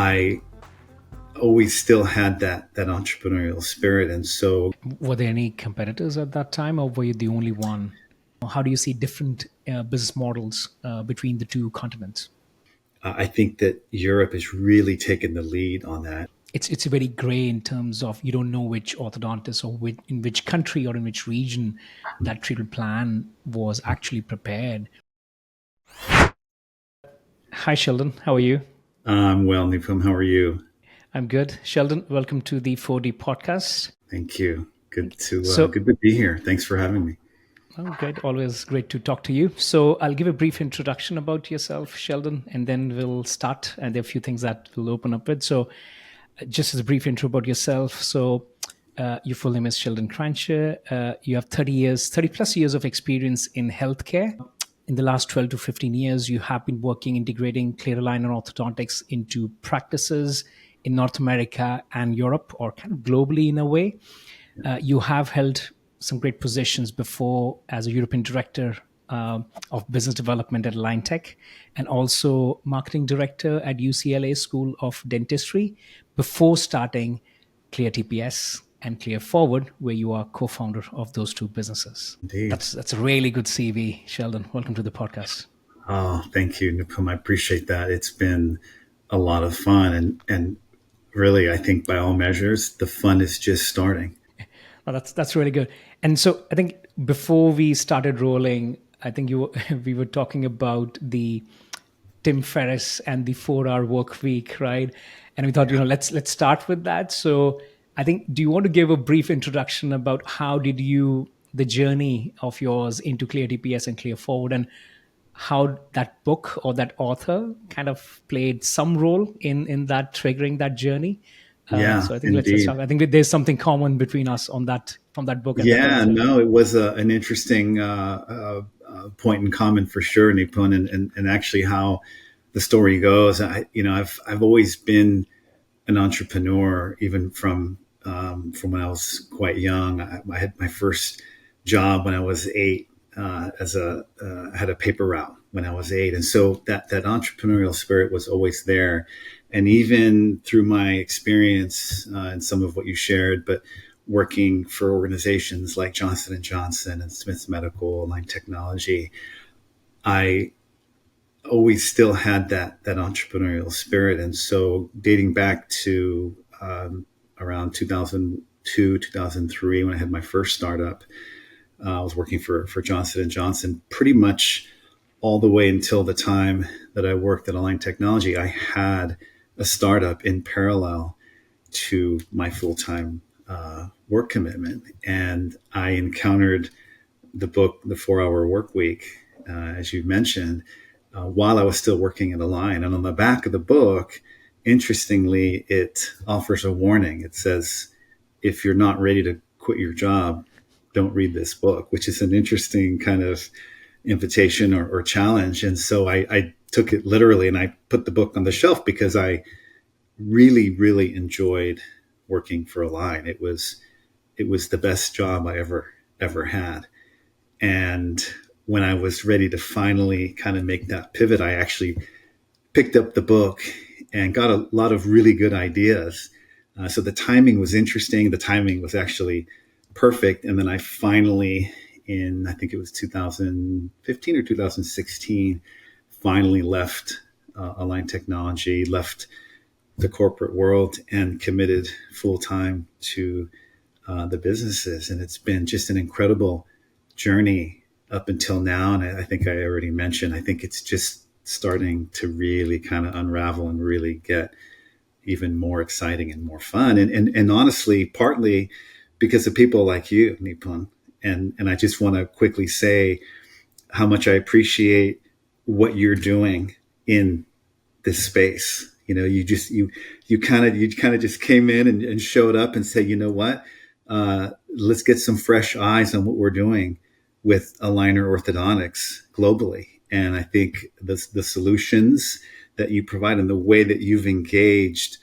I always still had that entrepreneurial spirit. And so Were there any competitors at that time, or were you the only one? How do you see different business models between the two continents? I think that Europe has really taken the lead on that. It's very gray in terms of you don't know which orthodontist or in which country or in which region that treatment plan was actually prepared. Hi, Sheldon. How are you? Well, Nipun, how are you? I'm good. Sheldon, welcome to the 4D podcast. Thank you. So, Good to be here. Thanks for having me. oh, great. Always great to talk to you. So, I'll give a brief introduction about yourself, Sheldon, and then we'll start. And there are a few things that we'll open up with. So, just as a brief intro about yourself. So, your full name is Sheldon Crancher. You have 30 plus years of experience in healthcare. In the last 12 to 15 years, you have been working integrating clear aligner orthodontics into practices in North America and Europe, or kind of globally in a way. You have held some great positions before as a European director of business development at Align Tech, and also marketing director at UCLA School of Dentistry before starting Clear TPS and Clear Forward, where you are co-founder of those two businesses. Indeed. That's a really good CV, Sheldon. Welcome to the podcast. Oh, thank you, Nipun. I appreciate that. It's been a lot of fun. And really, I think by all measures, the fun is just starting. Well, that's really good. And so I think before we started rolling, I think we were talking about the Tim Ferriss and the 4 hour work week, right? And we thought, Yeah. let's start with that. So I think, do you want to give a brief introduction about how did you the journey of yours into Clear DPS and Clear Forward, and how that book or that author kind of played some role in that triggering that journey? Yeah, So I think let's indeed. start. I think there's something common between us on that from that book and that Yeah, author. no, it was an interesting point in common for sure, Nipun, and actually how the story goes. I've always been an entrepreneur, even from when I was quite young. I had my first job when I was 8. I had a paper route when I was 8, and so that entrepreneurial spirit was always there. And even through my experience and some of what you shared, but working for organizations like Johnson and Johnson and Smiths Medical, Align Technology, I always still had that entrepreneurial spirit. And so dating back to around 2002, 2003, when I had my first startup, I was working for Johnson and Johnson pretty much all the way until the time that I worked at Align Technology. I had a startup in parallel to my full-time work commitment. And I encountered the book, The 4 Hour Workweek, as you mentioned, while I was still working at Align. And on the back of the book, interestingly, it offers a warning. It says, if you're not ready to quit your job, don't read this book, which is an interesting kind of invitation or challenge. And so I took it literally and I put the book on the shelf because I really, really enjoyed working for Align. It was the best job I ever had. And when I was ready to finally kind of make that pivot, I actually picked up the book and got a lot of really good ideas. So the timing was interesting. The timing was actually perfect. And then I finally, I think it was 2015 or 2016, finally left Align Technology, left the corporate world, and committed full time to the businesses. And it's been just an incredible journey up until now. And I think I already mentioned, I think it's just starting to really kind of unravel and really get even more exciting and more fun. And honestly, partly because of people like you, Nipun. And I just want to quickly say how much I appreciate what you're doing in this space. You kind of just came in and showed up and said, you know what, let's get some fresh eyes on what we're doing with aligner orthodontics globally. And I think the solutions that you provide and the way that you've engaged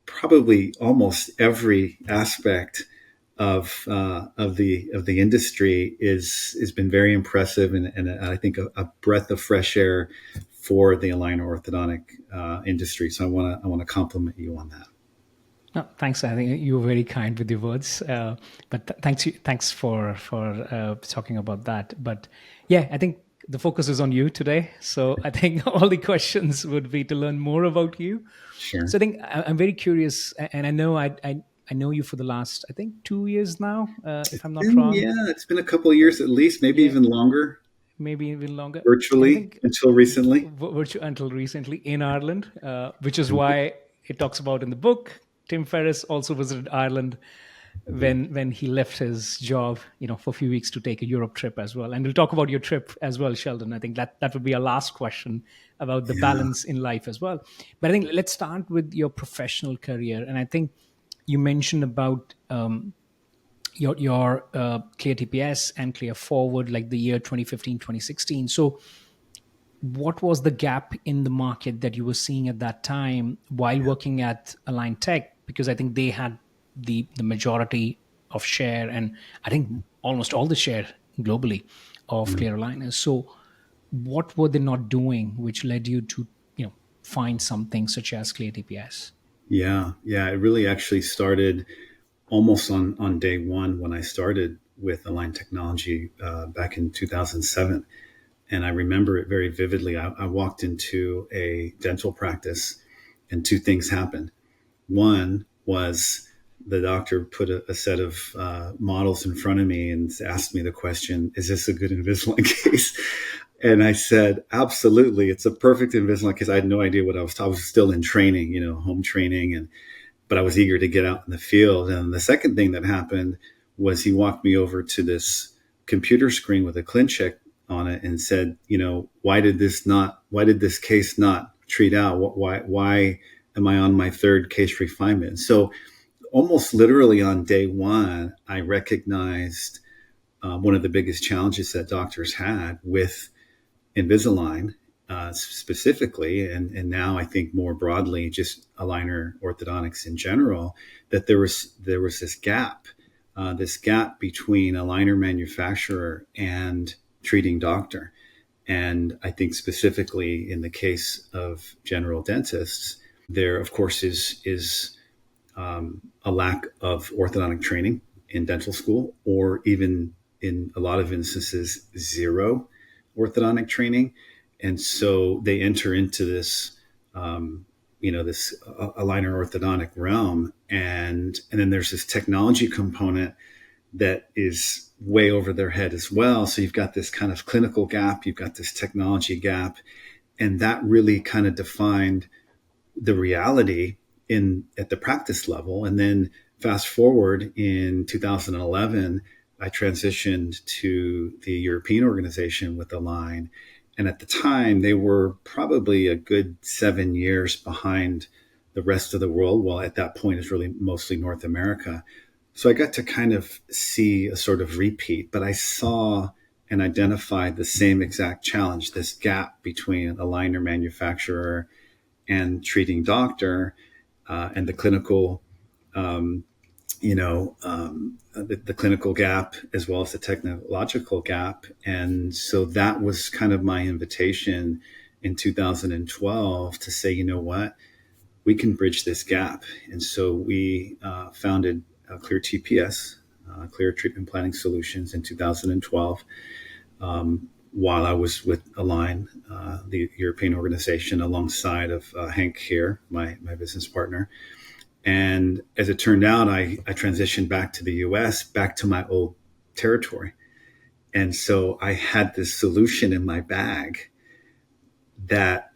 probably almost every aspect of the industry has been very impressive, and I think a breath of fresh air for the aligner orthodontic industry. So I want to compliment you on that. No, thanks. I think you were very kind with your words, but thanks for talking about that. But yeah, I think the focus is on you today. So I think all the questions would be to learn more about you. Sure. So I think I'm very curious, and I know I know you for the last, I think, 2 years now, if I'm not And wrong. yeah, it's been a couple of years at least, maybe Yeah, even longer, maybe even longer. And I virtually think until recently. virtue until recently in Ireland, which is why it talks about in the book. Tim Ferriss also visited Ireland Mhm. when he left his job, for a few weeks to take a Europe trip as well. And we'll talk about your trip as well, Sheldon. I think that would be our last question about the Yeah, balance in life as well. But I think let's start with your professional career. And I think you mentioned about your Clear TPS and Clear Forward, like the year 2015, 2016. So what was the gap in the market that you were seeing at that time while working at Align Tech? Because I think they had the majority of share, and I think almost all the share globally of yeah, clear aligners. So what were they not doing which led you to find something such as Clear TPS? yeah. It really actually started almost on day one when I started with Align Technology back in 2007. And I remember it very vividly. I walked into a dental practice, and two things happened. One was the doctor put a set of models in front of me and asked me the question, "Is this a good Invisalign case?" And I said, "Absolutely, it's a perfect Invisalign case." I had no idea what I was still in training, home training, and but I was eager to get out in the field. And the second thing that happened was he walked me over to this computer screen with a ClinCheck on it and said, why did this case not treat out? Why am I on my third case refinement? So almost literally on day one, I recognized one of the biggest challenges that doctors had with Invisalign specifically, and now I think more broadly, just aligner orthodontics in general, that there was this gap between aligner manufacturer and treating doctor. And I think specifically in the case of general dentists, there of course is a lack of orthodontic training in dental school, or even in a lot of instances, zero orthodontic training. And so they enter into this aligner orthodontic realm. And then there's this technology component that is way over their head as well. So you've got this kind of clinical gap, you've got this technology gap, and that really kind of defined the reality in at the practice level. And then fast forward in 2011, I transitioned to the European organization with Align. And at the time, they were probably a good 7 years behind the rest of the world. Well, at that point, it's really mostly North America. So I got to kind of see a sort of repeat, but I saw and identified the same exact challenge, this gap between aligner manufacturer and treating doctor, and the clinical, the clinical gap as well as the technological gap. And so that was kind of my invitation in 2012 to say, you know what, we can bridge this gap. And so we founded Clear TPS, Clear Treatment Planning Solutions, in 2012. While I was with Align, the European organization, alongside of Hank here, my business partner. And as it turned out, I transitioned back to the US, back to my old territory. And so I had this solution in my bag that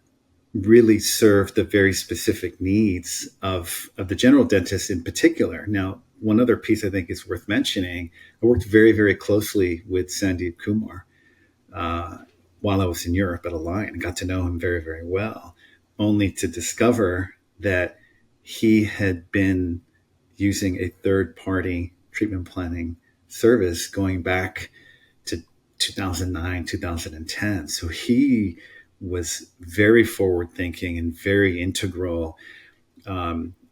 really served the very specific needs of the general dentist in particular. Now, one other piece I think is worth mentioning, I worked very, very closely with Sandeep Kumar uh, while I was in Europe at Align, and got to know him very, very well, only to discover that he had been using a third party treatment planning service going back to 2009, 2010. So he was very forward thinking and very integral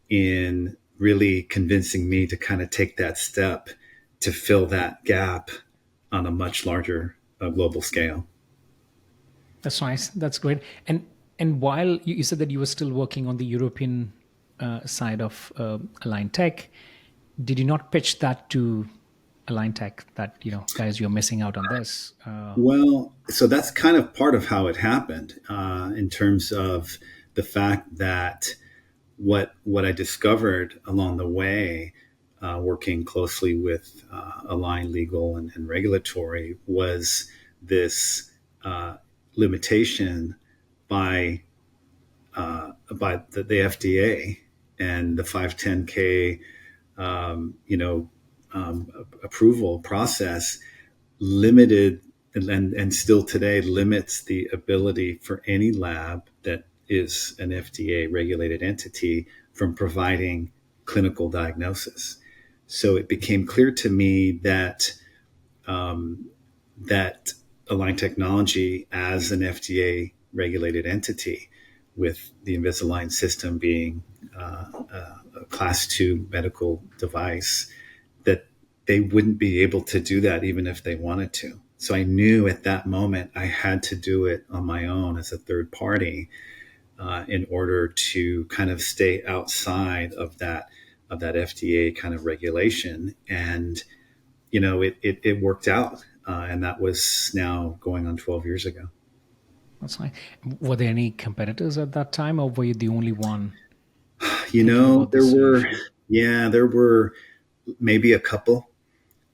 in really convincing me to kind of take that step to fill that gap on a much larger global scale. That's nice. That's great. And while you said that you were still working on the European side of Align Tech, did you not pitch that to Align Tech that, guys, you're missing out on this? Well, so that's kind of part of how it happened, in terms of the fact that what I discovered along the way, working closely with Align Legal and Regulatory, was this limitation by the FDA and the 510K, approval process limited, and still today limits, the ability for any lab that is an FDA regulated entity from providing clinical diagnosis. So it became clear to me that that Align Technology, as an FDA regulated entity, with the Invisalign system being a class 2 medical device, that they wouldn't be able to do that even if they wanted to. So I knew at that moment I had to do it on my own as a third party, in order to kind of stay outside of that FDA kind of regulation. And it worked out, and that was now going on 12 years ago. That's nice. Were there any competitors at that time, or were you the only one thinking about There this were, solution? yeah, there were maybe a couple.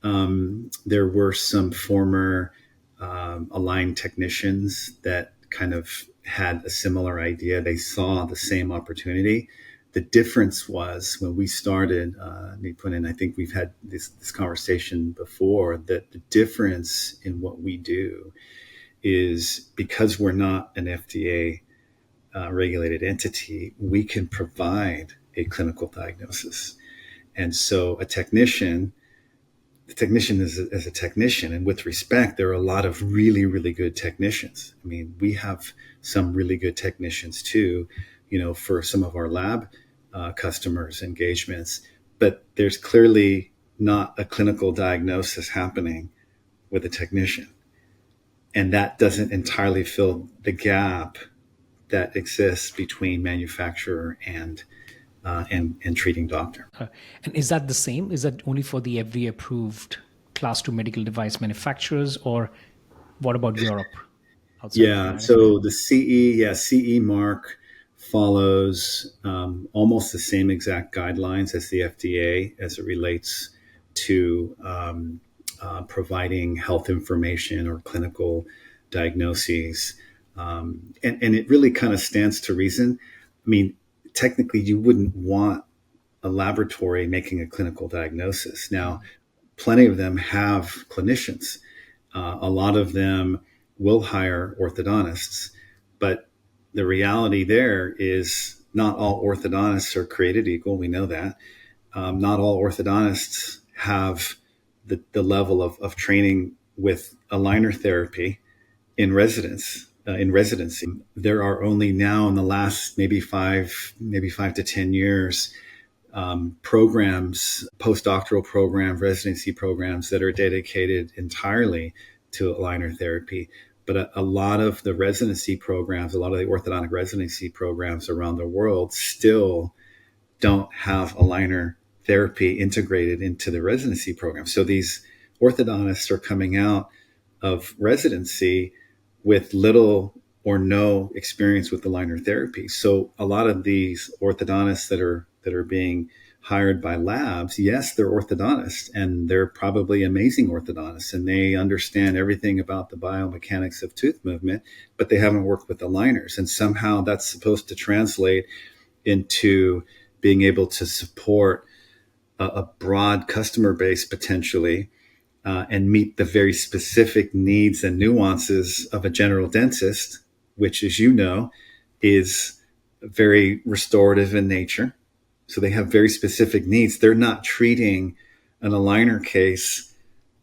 There were some former Align technicians that kind of had a similar idea. They saw the same opportunity. The difference was, when we started, Nipun, and I think we've had this conversation before, that the difference in what we do is, because we're not an FDA regulated entity, we can provide a clinical diagnosis. And so the technician is a technician. And with respect, there are a lot of really, really good technicians. I mean, we have some really good technicians too, for some of our lab customers' engagements. But there's clearly not a clinical diagnosis happening with a technician. And that doesn't entirely fill the gap that exists between manufacturer and treating doctor. And is that the same? Is that only for the FDA approved class 2 medical device manufacturers, or what about Europe, outside of the Yeah. United States? So the CE mark follows almost the same exact guidelines as the FDA as it relates to providing health information or clinical diagnoses. And it really kind of stands to reason. I mean, technically, you wouldn't want a laboratory making a clinical diagnosis. Now, plenty of them have clinicians. A lot of them will hire orthodontists, but the reality there is, not all orthodontists are created equal. We know that. Not all orthodontists have the level of training with aligner therapy in residency. There are only now, in the last maybe 5 to 10 years, programs, postdoctoral programs, residency programs that are dedicated entirely to aligner therapy. But a lot of the residency programs, a lot of the orthodontic residency programs around the world, still don't have aligner therapy integrated into the residency program. So these orthodontists are coming out of residency with little or no experience with aligner therapy. So a lot of these orthodontists that are being hired by labs, yes, they're orthodontists, and they're probably amazing orthodontists, and they understand everything about the biomechanics of tooth movement, but they haven't worked with aligners. And somehow that's supposed to translate into being able to support a broad customer base potentially, and meet the very specific needs and nuances of a general dentist, which, as you know, is very restorative in nature. So they have very specific needs. They're not treating an aligner case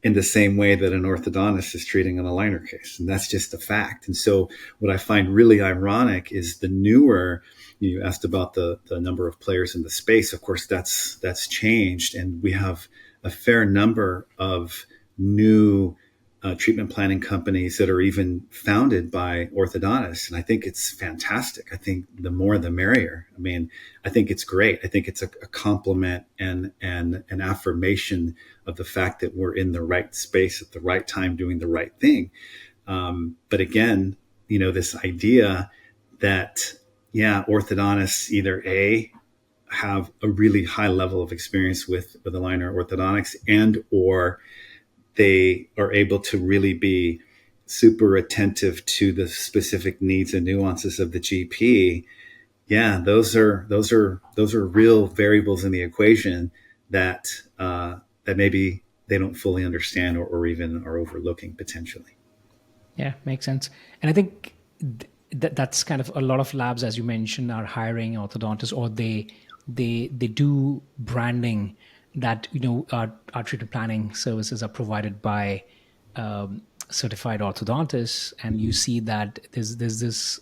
in the same way that an orthodontist is treating an aligner case. And that's just a fact. And so what I find really ironic is the newer, you asked about the number of players in the space. Of course, that's changed. And we have a fair number of new treatment planning companies that are even founded by orthodontists. And I think it's fantastic. I think the more the merrier. I mean, I think it's great. I think it's a compliment and an affirmation of the fact that we're in the right space at the right time doing the right thing. But again, this idea that, yeah, orthodontists either have a really high level of experience with aligner orthodontics, and or they are able to really be super attentive to the specific needs and nuances of the GP. Yeah, those are real variables in the equation that that maybe they don't fully understand, or even are overlooking potentially. Yeah, makes sense. And I think that's kind of a lot of labs, as you mentioned, are hiring orthodontists, or they do branding that our treatment planning services are provided by certified orthodontists, and you see that there's this.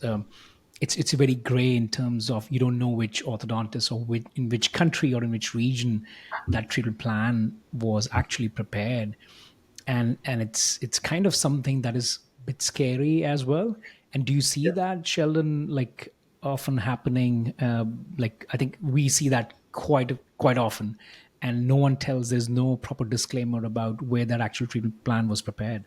It's very gray in terms of you don't know which orthodontist or in which country or in which region that treatment plan was actually prepared, and it's kind of something that is a bit scary as well. And do you see that, Sheldon, like often happening? Like I think we see that quite often, and no one tells. There's no proper disclaimer about where that actual treatment plan was prepared.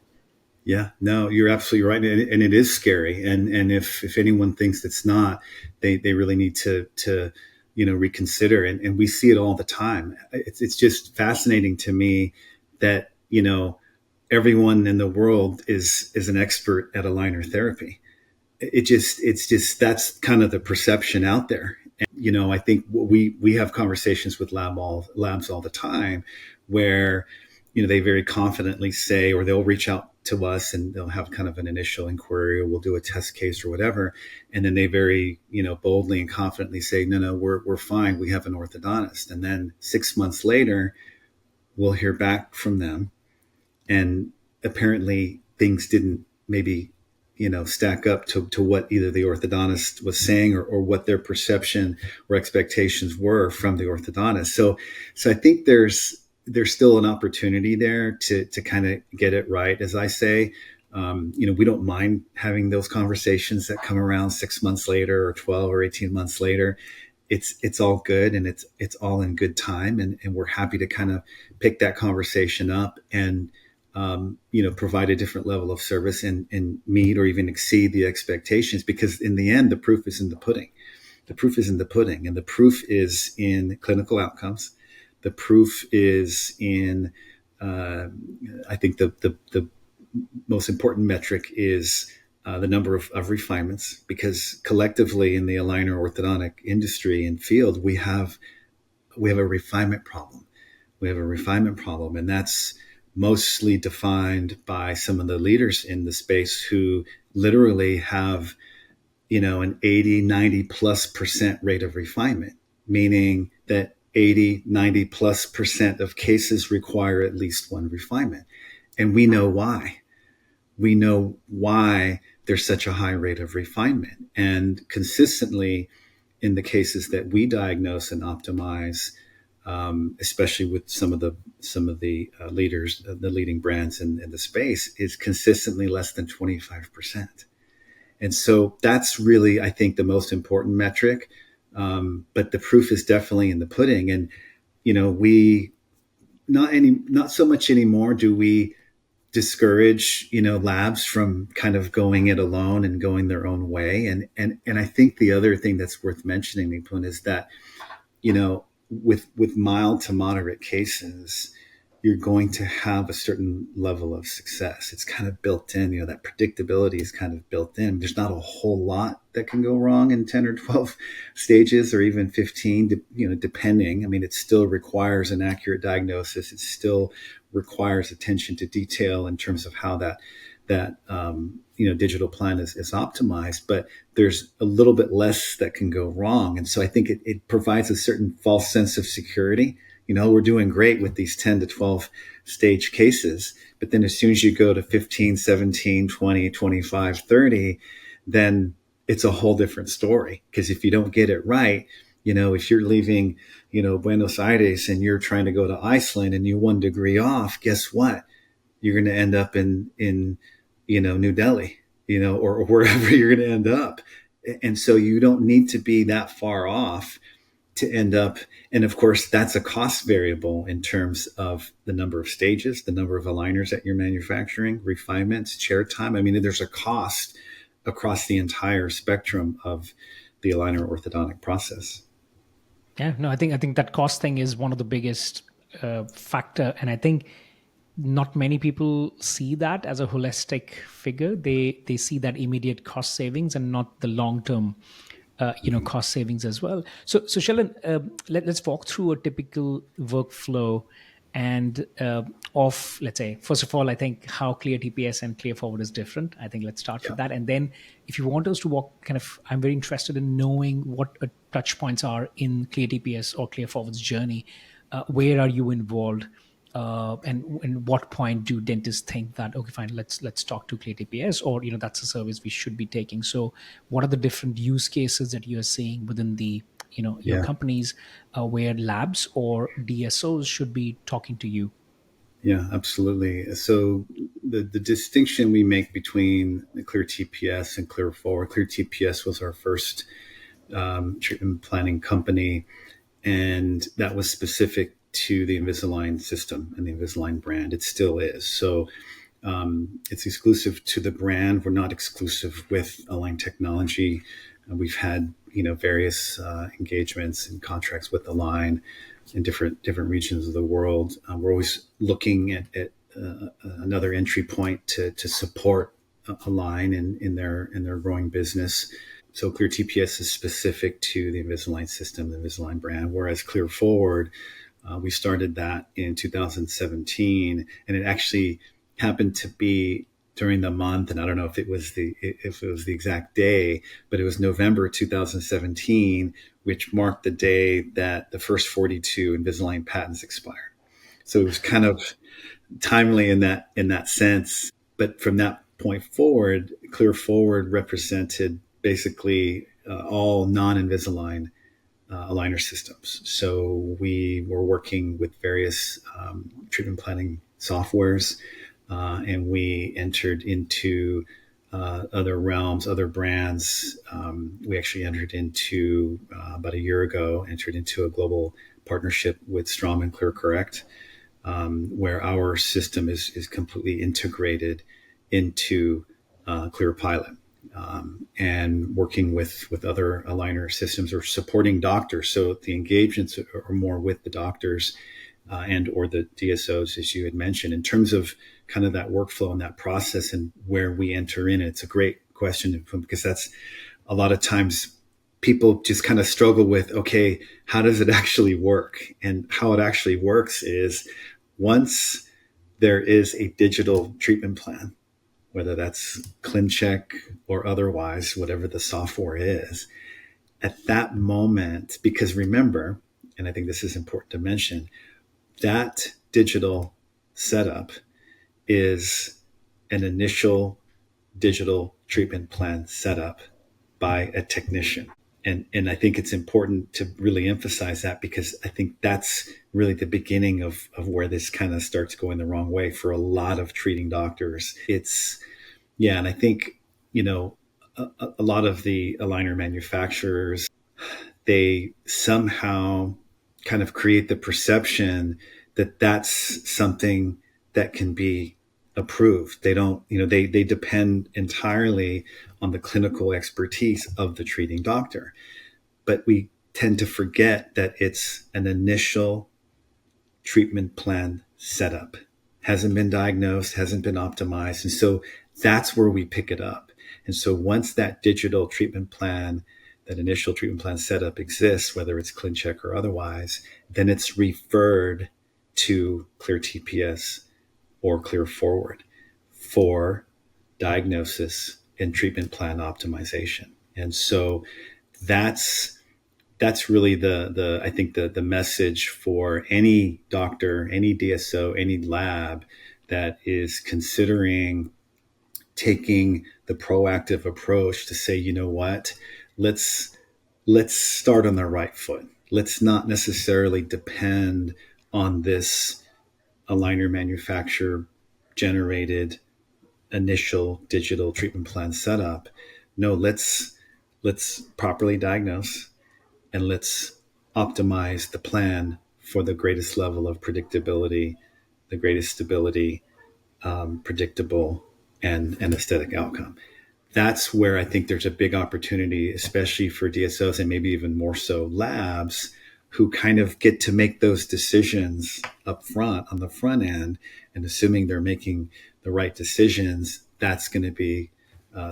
Yeah, no, you're absolutely right, and it is scary. And if anyone thinks it's not, they really need to reconsider. And we see it all the time. It's just fascinating to me that everyone in the world is an expert at aligner therapy. It's just that's kind of the perception out there. And I think we have conversations with labs all the time where they very confidently say, or they'll reach out to us and they'll have kind of an initial inquiry, or we'll do a test case or whatever, and then they very boldly and confidently say, no, we're fine, we have an orthodontist. And then 6 months later we'll hear back from them, and apparently things didn't maybe stack up to what either the orthodontist was saying, or what their perception or expectations were from the orthodontist. So I think there's still an opportunity there to kind of get it right. As I say, we don't mind having those conversations that come around 6 months later, or 12 or 18 months later. It's all good, and it's all in good time. And we're happy to kind of pick that conversation up and, provide a different level of service and meet or even exceed the expectations, because in the end, the proof is in the pudding. The proof is in the pudding, and the proof is in clinical outcomes. The proof is in, I think the most important metric is the number of refinements, because collectively in the aligner orthodontic industry and field, we have a refinement problem. We have a refinement problem, and that's mostly defined by some of the leaders in the space who literally have, an 80, 90 plus percent rate of refinement, meaning that 80, 90 plus percent of cases require at least one refinement. And we know why. We know why there's such a high rate of refinement. And consistently in the cases that we diagnose and optimize, especially with some of the leaders, the leading brands in the space, is consistently less than 25%. And so that's really, I think, the most important metric. But the proof is definitely in the pudding. And we not so much anymore do we discourage labs from kind of going it alone and going their own way. And I think the other thing that's worth mentioning, Nipun, is that with mild to moderate cases, you're going to have a certain level of success. It's kind of built in, that predictability is kind of built in. There's not a whole lot that can go wrong in 10 or 12 stages, or even 15, depending. I mean, it still requires an accurate diagnosis. It still requires attention to detail in terms of how that digital plan is optimized, but there's a little bit less that can go wrong. And so I think it provides a certain false sense of security. We're doing great with these 10 to 12 stage cases, but then as soon as you go to 15, 17, 20, 25, 30, then it's a whole different story. Because if you don't get it right, if you're leaving, Buenos Aires and you're trying to go to Iceland and you're 1 degree off, guess what? you're going to end up in New Delhi, or wherever you're going to end up. And so you don't need to be that far off to end up. And of course, that's a cost variable in terms of the number of stages, the number of aligners that you're manufacturing, refinements, chair time. I mean, there's a cost across the entire spectrum of the aligner orthodontic process. Yeah, no, I think that cost thing is one of the biggest factor, and I think not many people see that as a holistic figure. They see that immediate cost savings and not the long term Mm-hmm. cost savings as well. So Sheldon, let's walk through a typical workflow and of, let's say, first of all, I think how clear TPS and clear forward is different. I think let's start Yeah. with that, and then if you want us to walk kind of, I'm very interested in knowing what touch points are in clear TPS or clear forward's journey. Where are you involved? And what point do dentists think that, okay, fine, let's talk to clear TPS, or that's a service we should be taking? So what are the different use cases that you're seeing within the your Yeah. companies, where labs or DSOs should be talking to you? Yeah, absolutely. So the distinction we make between the Clear TPS and Clear Forward, Clear TPS was our first treatment planning company, and that was specific to the Invisalign system and the Invisalign brand. It still is. So it's exclusive to the brand. We're not exclusive with Align Technology. We've had various engagements and contracts with Align in different regions of the world. We're always looking at another entry point to support Align in their growing business. So Clear TPS is specific to the Invisalign system, the Invisalign brand, whereas Clear Forward, we started that in 2017, and it actually happened to be during the month, and I don't know if it was the exact day, but it was November 2017, which marked the day that the first 42 Invisalign patents expired. So it was kind of timely in that sense. But from that point forward, Clear Forward represented basically all non-Invisalign aligner systems. So we were working with various treatment planning softwares, and we entered into other realms, other brands. We actually entered into about a year ago, entered into a global partnership with Strawman ClearCorrect, where our system is completely integrated into ClearPilot, and working with other aligner systems or supporting doctors. So the engagements are more with the doctors and or the DSOs, as you had mentioned, in terms of kind of that workflow and that process and where we enter in. It's a great question, because that's a lot of times people just kind of struggle with, okay, how does it actually work? And how it actually works is, once there is a digital treatment plan, whether that's ClinCheck or otherwise, whatever the software is, at that moment, because remember, and I think this is important to mention, that digital setup is an initial digital treatment plan setup by a technician. And I think it's important to really emphasize that, because I think that's really the beginning of where this kind of starts going the wrong way for a lot of treating doctors. Yeah, and I think, a lot of the aligner manufacturers, they somehow kind of create the perception that that's something that can be approved. They don't, they depend entirely on the clinical expertise of the treating doctor. But we tend to forget that it's an initial treatment plan setup. Hasn't been diagnosed, hasn't been optimized. And so that's where we pick it up. And so once that digital treatment plan, that initial treatment plan setup exists, whether it's ClinCheck or otherwise, then it's referred to Clear TPS or Clear Forward for diagnosis and treatment plan optimization. And so that's really the I think the message for any doctor, any DSO, any lab that is considering taking the proactive approach to say, you know what, let's let's start on the right foot. Let's not necessarily depend on this aligner manufacturer generated initial digital treatment plan setup. No, let's properly diagnose, and let's optimize the plan for the greatest level of predictability, the greatest stability, predictable, and aesthetic outcome. That's where I think there's a big opportunity, especially for DSOs and maybe even more so labs, who kind of get to make those decisions up front on the front end. And assuming they're making the right decisions, that's going to be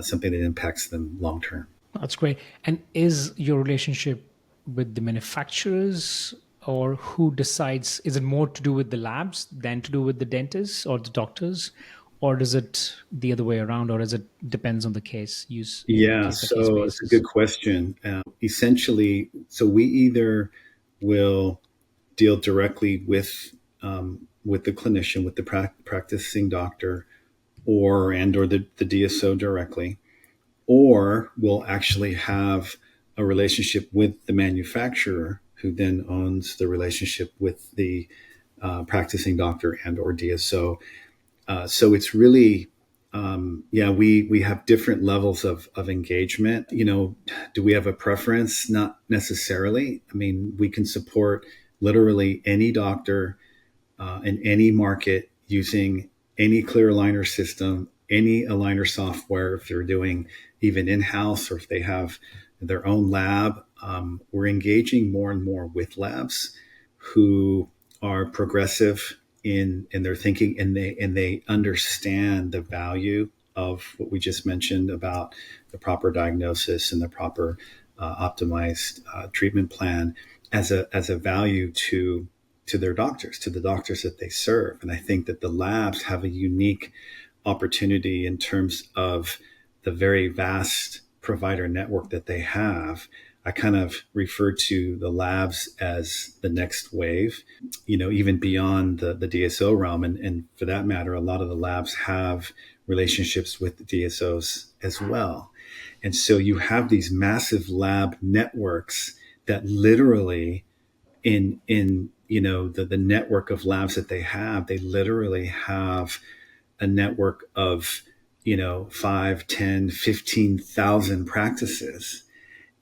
something that impacts them long term. That's great. And is your relationship with the manufacturers, or who decides? Is it more to do with the labs than to do with the dentists or the doctors? Or does it the other way around, or is it depends on the case, use Yeah, case by case so it's a basis? good question. Essentially, so we either will deal directly with the clinician, with the practicing doctor, or the DSO directly, or we'll actually have a relationship with the manufacturer, who then owns the relationship with the practicing doctor and or DSO. So it's really, yeah, we have different levels of engagement. Do we have a preference? Not necessarily. I mean, we can support literally any doctor in any market using any clear aligner system, any aligner software, if they're doing even in-house or if they have their own lab. We're engaging more and more with labs who are progressive in their thinking, and they understand the value of what we just mentioned about the proper diagnosis and the proper optimized treatment plan as a value to their doctors, to the doctors that they serve. And I think that the labs have a unique opportunity in terms of the very vast provider network that they have. I kind of refer to the labs as the next wave, even beyond the DSO realm. And for that matter, a lot of the labs have relationships with the DSOs as well. And so you have these massive lab networks that literally in the network of labs that they literally have a network of 5, 10, 15,000 practices.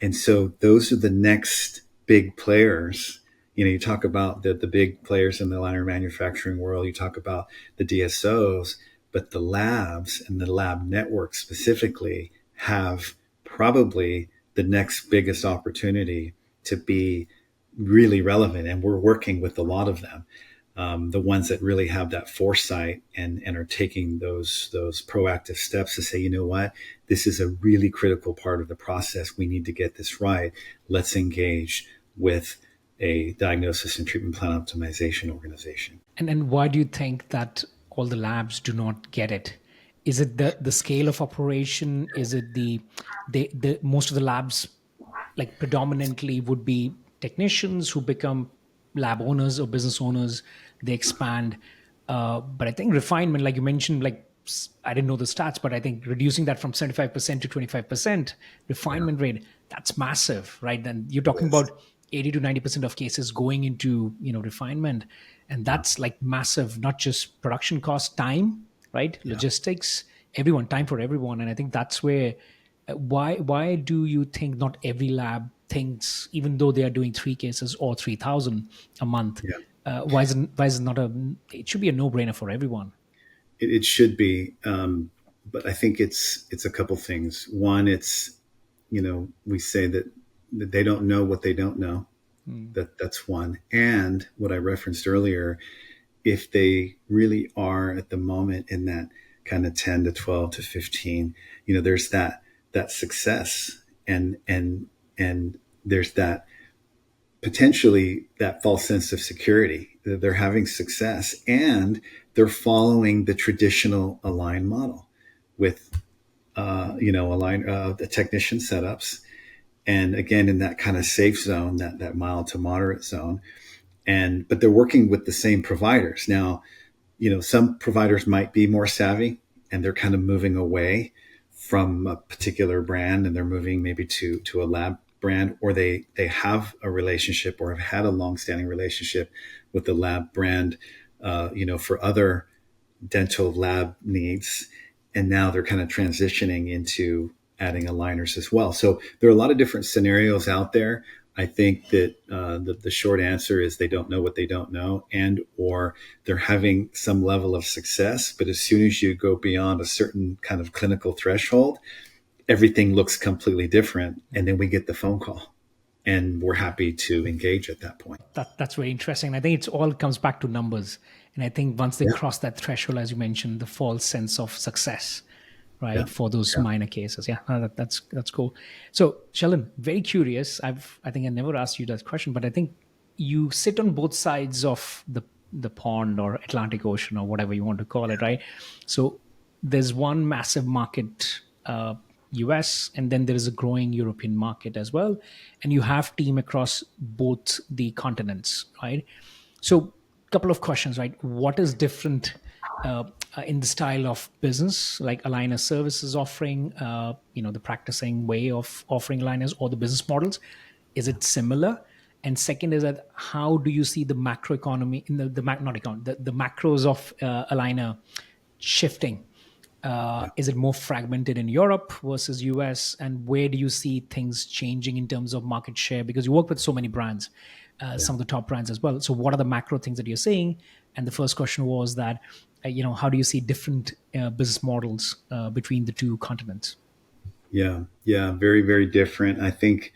And so those are the next big players. You talk about the big players in the liner manufacturing world, you talk about the DSOs, but the labs and the lab network specifically have probably the next biggest opportunity to be really relevant. And we're working with a lot of them, the ones that really have that foresight and are taking those proactive steps to say, you know what, this is a really critical part of the process. We need to get this right. Let's engage with a diagnosis and treatment plan optimization organization. And why do you think that all the labs do not get it? Is it the scale of operation? Is it the most of the labs, like predominantly would be technicians who become lab owners or business owners? They expand. But I think refinement, like you mentioned, I didn't know the stats, but I think reducing that from 75% to 25% Yeah, refinement rate, that's massive, right? Then you're it talking is. about 80 to 90% of cases going into refinement, and Yeah, that's like massive, not just production cost, time, right? yeah. Logistics, everyone, time for everyone. And I think that's where why do you think not every lab thinks, even though they are doing 3 cases or 3,000 a month, Yeah. why is it not it should be a no-brainer for everyone? It should be, but I think it's a couple things. One, it's we say that they don't know what they don't know. Mm. That's one. And what I referenced earlier, if they really are at the moment in that kind of 10 to 12 to 15, there's that success, and there's that potentially that false sense of security that they're having success, and they're following the traditional align model with align the technician setups, and again in that kind of safe zone, that mild to moderate zone. But they're working with the same providers now. Some providers might be more savvy, and they're kind of moving away from a particular brand, and they're moving maybe to a lab brand, or they have a relationship or have had a long-standing relationship with the lab brand, for other dental lab needs, and now they're kind of transitioning into adding aligners as well. So there are a lot of different scenarios out there. I think that the short answer is they don't know what they don't know, and or they're having some level of success. But as soon as you go beyond a certain kind of clinical threshold, everything looks completely different, and then we get the phone call, and we're happy to engage at that point. That's very interesting. I think it's all comes back to numbers. And I think once they Yeah, cross that threshold, as you mentioned, the false sense of success, yeah, right, for those yeah, minor cases. Yeah, no, that's cool. So, Sheldon, very curious. I think I never asked you that question, but I think you sit on both sides of the pond or Atlantic Ocean or whatever you want to call it, right? So there's one massive market, US, and then there is a growing European market as well, and you have team across both the continents, right? So, couple of questions, right? What is different uh, in the style of business, like aligner services offering, the practicing way of offering aligners, or the business models? Is it similar? And second is that how do you see the macroeconomy in not economy, the macros of aligner shifting? yeah, Is it more fragmented in Europe versus US? And where do you see things changing in terms of market share? Because you work with so many brands, yeah. some of the top brands as well. So, what are the macro things that you're seeing? And the first question was that, how do you see different business models between the two continents? Yeah, yeah, very, very different. I think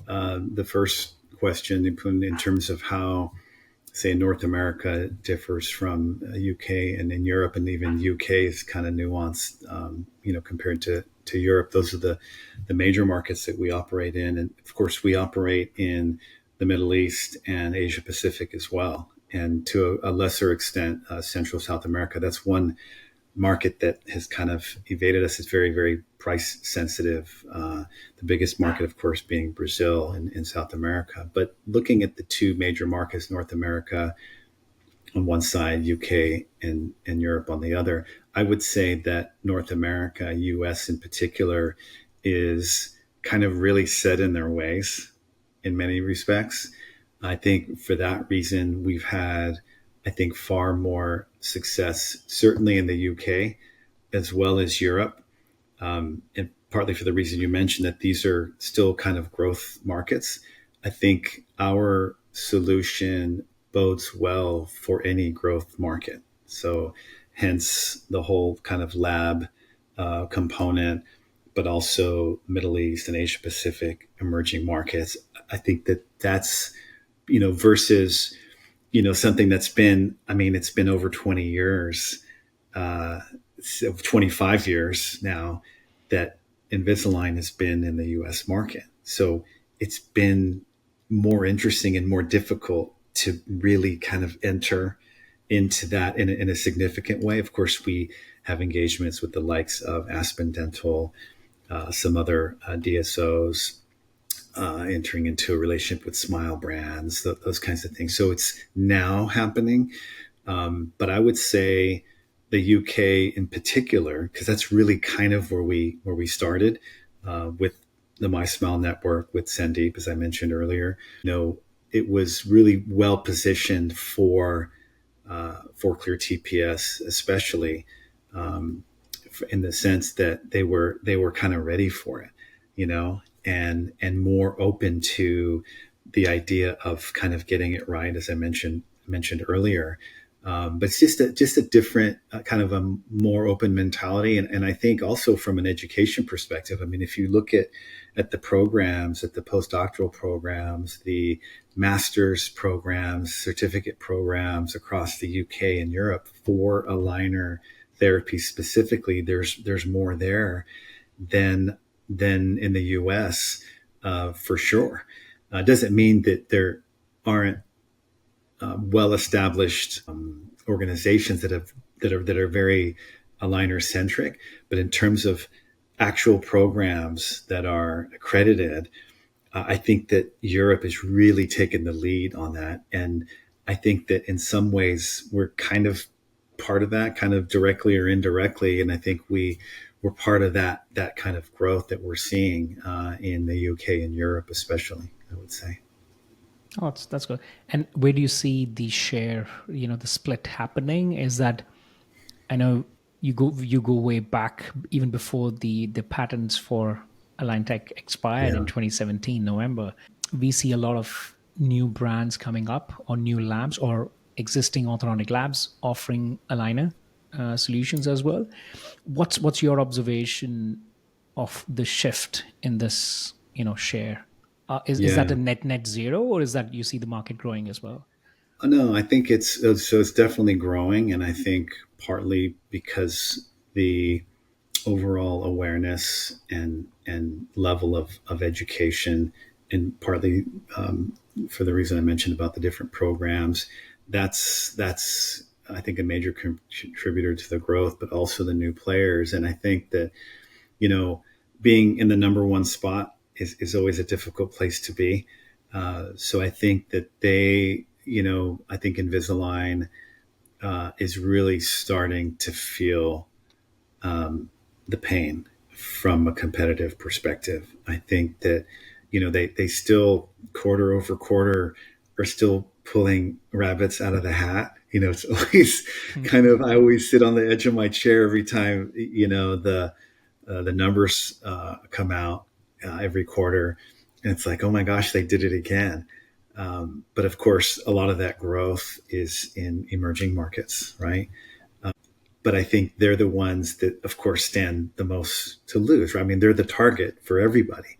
the first question, in terms of how, say, North America differs from UK, and in Europe, and even UK is kind of nuanced, compared to Europe. Those are the major markets that we operate in. And of course, we operate in the Middle East and Asia Pacific as well. And to a lesser extent, Central South America. That's one market that has kind of evaded us. It's very, very price sensitive. The biggest market, of course, being Brazil in South America. But looking at the two major markets, North America on one side, UK and Europe on the other, I would say that North America, US in particular, is kind of really set in their ways in many respects. I think for that reason, we've had, I think, far more success, certainly in the UK as well as Europe. And partly for the reason you mentioned that these are still kind of growth markets. I think our solution bodes well for any growth market. So, hence the whole kind of lab component, but also Middle East and Asia Pacific emerging markets. I think that that's, versus, something that's been, I mean, it's been over 20 years, 25 years now that Invisalign has been in the US market. So it's been more interesting and more difficult to really kind of enter into that in a significant way. Of course, we have engagements with the likes of Aspen Dental, some other DSOs, entering into a relationship with Smile Brands, those kinds of things. So it's now happening. But I would say the UK in particular, because that's really kind of where we started with the My Smile network with Sandeep, as I mentioned earlier. It was really well positioned for Clear TPS, especially, in the sense that they were kind of ready for it, and more open to the idea of kind of getting it right, as I mentioned earlier. But it's just a different kind of a more open mentality, and I think also from an education perspective. I mean, if you look at the programs, at the postdoctoral programs, the master's programs, certificate programs across the UK and Europe for aligner therapy specifically, there's more there than in the US, for sure. Doesn't mean that there aren't well established organizations that are very aligner centric, but in terms of actual programs that are accredited, I think that Europe has really taken the lead on that, and I think that in some ways we're kind of part of that, kind of directly or indirectly, and I think we're part of that kind of growth that we're seeing in the UK and Europe, especially. I would say. Oh, that's good. And where do you see the share, the split happening? Is that I know you go way back, even before the patents for Align Tech expired in Yeah. 2017 November. We see a lot of new brands coming up, or new labs, or existing orthodontic labs offering aligner solutions as well. What's your observation of the shift in this, share? Is that a Yeah. net zero, or is that you see the market growing as well? No, I think it's definitely growing, and I think partly because the overall awareness and level of education, and partly for the reason I mentioned about the different programs, that's I think a major contributor to the growth, but also the new players. And I think that, you know, being in the number one spot is always a difficult place to be. So I think that I think Invisalign is really starting to feel the pain from a competitive perspective. I think that, they still quarter over quarter are still pulling rabbits out of the hat. It's always kind of, I always sit on the edge of my chair every time, the numbers come out every quarter. And it's like, oh my gosh, they did it again. But of course, a lot of that growth is in emerging markets, right? But I think they're the ones that, of course, stand the most to lose. Right? I mean, they're the target for everybody.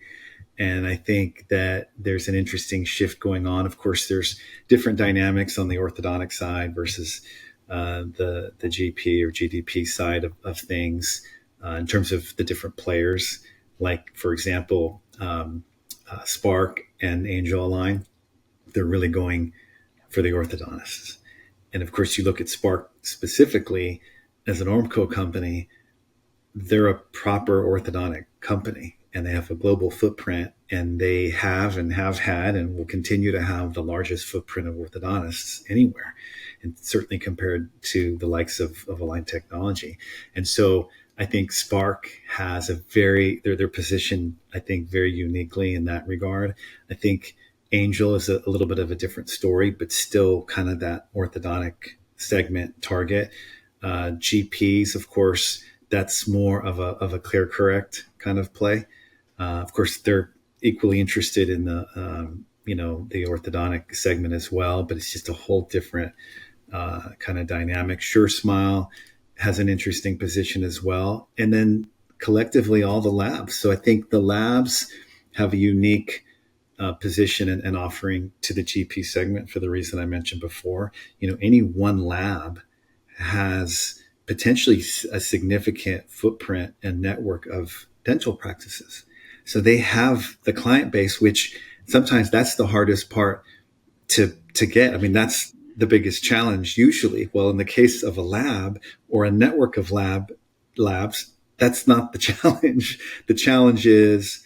And I think that there's an interesting shift going on. Of course, there's different dynamics on the orthodontic side versus the GP or GDP side of things in terms of the different players. Like, for example, Spark and Angel Align, they're really going for the orthodontists. And of course, you look at Spark specifically as an Ormco company, they're a proper orthodontic company, and they have a global footprint, and they have and have had and will continue to have the largest footprint of orthodontists anywhere, and certainly compared to the likes of Align Technology. And so I think Spark has they're positioned, I think, very uniquely in that regard. I think Angel is a little bit of a different story, but still kind of that orthodontic segment target. GPs, of course, that's more of a clear correct kind of play. Of course, they're equally interested in the orthodontic segment as well, but it's just a whole different kind of dynamic. Sure Smile has an interesting position as well, and then collectively all the labs. So I think the labs have a unique position and offering to the GP segment for the reason I mentioned before. Any one lab has potentially a significant footprint and network of dental practices. So they have the client base, which sometimes that's the hardest part to get. I mean, that's the biggest challenge usually. Well, in the case of a lab or a network of labs, that's not the challenge. The challenge is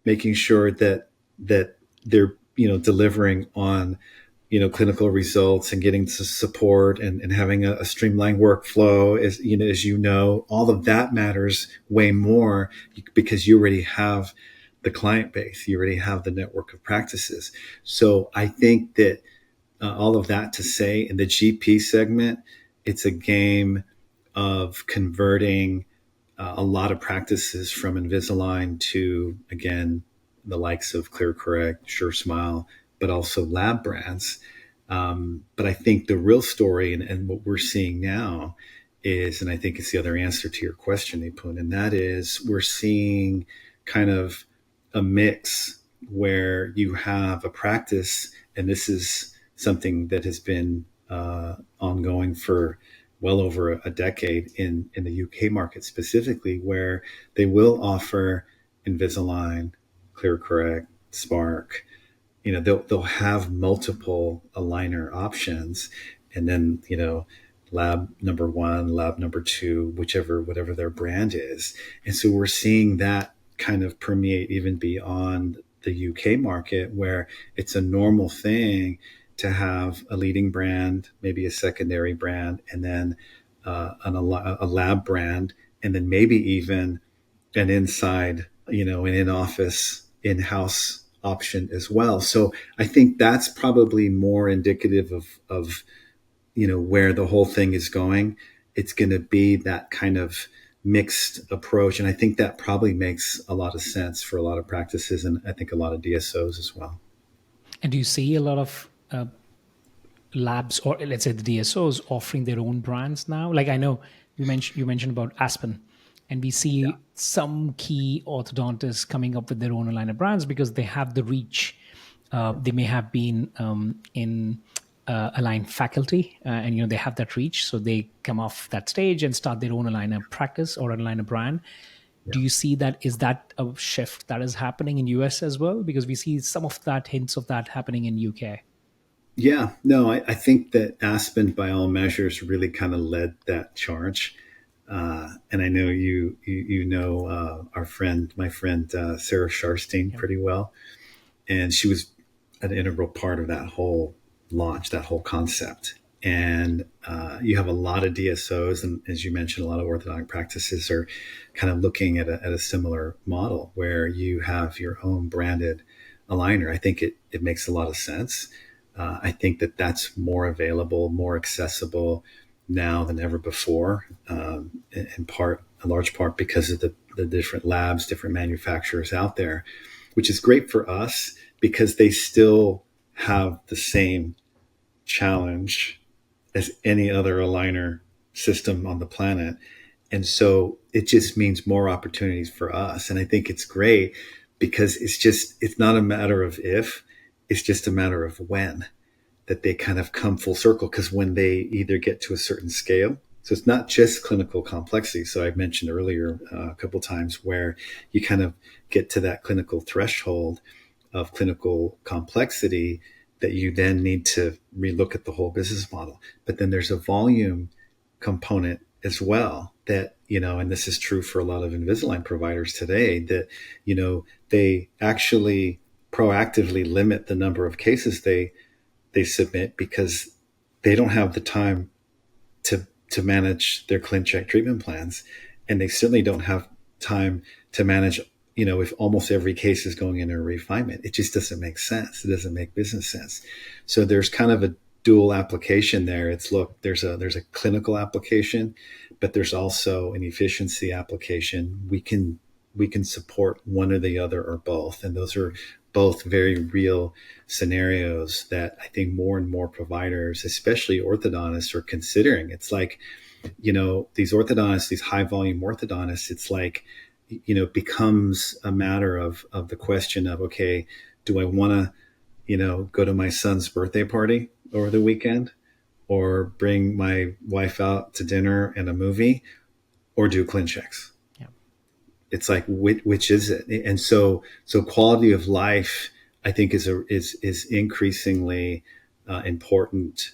making sure that they're delivering on clinical results and getting to support and having a streamlined workflow. As all of that matters way more because you already have the client base, you already have the network of practices. So I think that all of that to say, in the GP segment, it's a game of converting a lot of practices from Invisalign to, again, the likes of ClearCorrect, Sure Smile, but also lab brands. But I think the real story and what we're seeing now is, and I think it's the other answer to your question, Nipun, and that is we're seeing kind of a mix where you have a practice, and this is something that has been ongoing for well over a decade in the UK market specifically, where they will offer Invisalign, ClearCorrect, Spark. They'll have multiple aligner options, and then lab number one, lab number two, whatever their brand is. And so we're seeing that kind of permeate even beyond the UK market, where it's a normal thing to have a leading brand, maybe a secondary brand, and then a lab brand, and then maybe even an inside, an in-office, in-house option as well. So I think that's probably more indicative of where the whole thing is going. it's going to be that kind of mixed approach. And I think that probably makes a lot of sense for a lot of practices, and I think a lot of DSOs as well. And do you see a lot of labs, or let's say the DSOs, offering their own brands now? Like I know you mentioned about Aspen, and we see some key orthodontists coming up with their own aligner brands because they have the reach. They may have been in align faculty, and they have that reach, so they come off that stage and start their own aligner practice or aligner brand. Do you see that? Is that a shift that is happening in US as well? Because we see some of that, hints of that happening in UK. Yeah, no, I think that Aspen, by all measures, really kind of led that charge. And I know you know my friend Sarah Sharstein Yeah. pretty well, and she was an integral part of that whole launch, that whole concept. And you have a lot of DSOs, and as you mentioned, a lot of orthodontic practices are kind of looking at a similar model where you have your own branded aligner. I think it makes a lot of sense. I think that that's more available, more accessible now than ever before, a large part because of the different labs, different manufacturers out there, which is great for us because they still have the same challenge as any other aligner system on the planet. And so it just means more opportunities for us. And I think it's great because it's not a matter of if, it's just a matter of when that they kind of come full circle. Because when they either get to a certain scale, so it's not just clinical complexity. So I mentioned earlier a couple times where you kind of get to that clinical threshold of clinical complexity that you then need to relook at the whole business model. But then there's a volume component as well that, and this is true for a lot of Invisalign providers today, that, they actually proactively limit the number of cases they submit because they don't have the time to manage their ClinCheck treatment plans. And they certainly don't have time to manage, if almost every case is going into a refinement. It just doesn't make sense. It doesn't make business sense. So there's kind of a dual application there. There's a clinical application, but there's also an efficiency application. We can support one or the other or both. And those are both very real scenarios that I think more and more providers, especially orthodontists, are considering. It's like, these orthodontists, these high volume orthodontists, it's like, becomes a matter of the question of, okay, do I want to, go to my son's birthday party over the weekend, or bring my wife out to dinner and a movie, or do ClinChecks? It's like, which is it? And so quality of life, I think, is increasingly important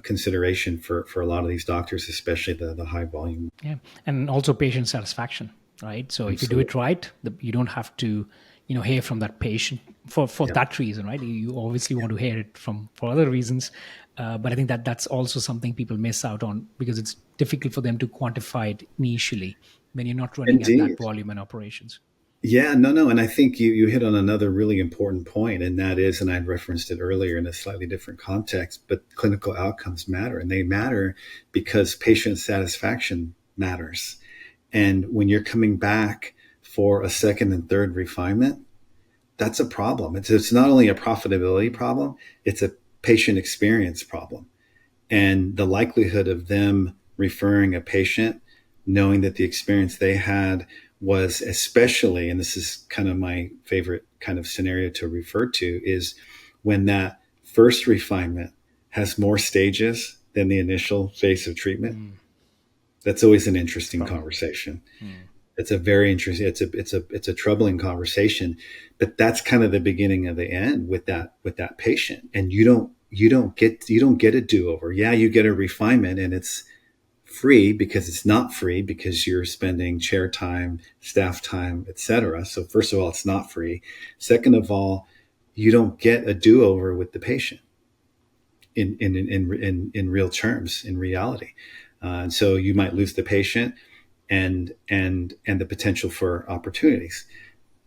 consideration for a lot of these doctors, especially the high volume. Yeah, and also patient satisfaction, right? So if you do it right, you don't have to, hear from that patient for that reason, right? You obviously want to hear it for other reasons, but I think that's also something people miss out on because it's difficult for them to quantify it initially when you're not running at that Indeed. volume and operations. Yeah, no. And I think you hit on another really important point, and that is, and I'd referenced it earlier in a slightly different context, but clinical outcomes matter. And they matter because patient satisfaction matters. And when you're coming back for a second and third refinement, that's a problem. It's not only a profitability problem, it's a patient experience problem. And the likelihood of them referring a patient knowing that the experience they had was, especially, and this is kind of my favorite kind of scenario to refer to, is when that first refinement has more stages than the initial phase of treatment. That's always an interesting conversation. It's a very interesting, it's a troubling conversation, but that's kind of the beginning of the end with that patient. And you don't get a do-over. Yeah, you get a refinement, and it's free because it's not free because you're spending chair time, staff time, etc. So first of all, it's not free. Second of all, you don't get a do-over with the patient in real terms, in reality. And so you might lose the patient and the potential for opportunities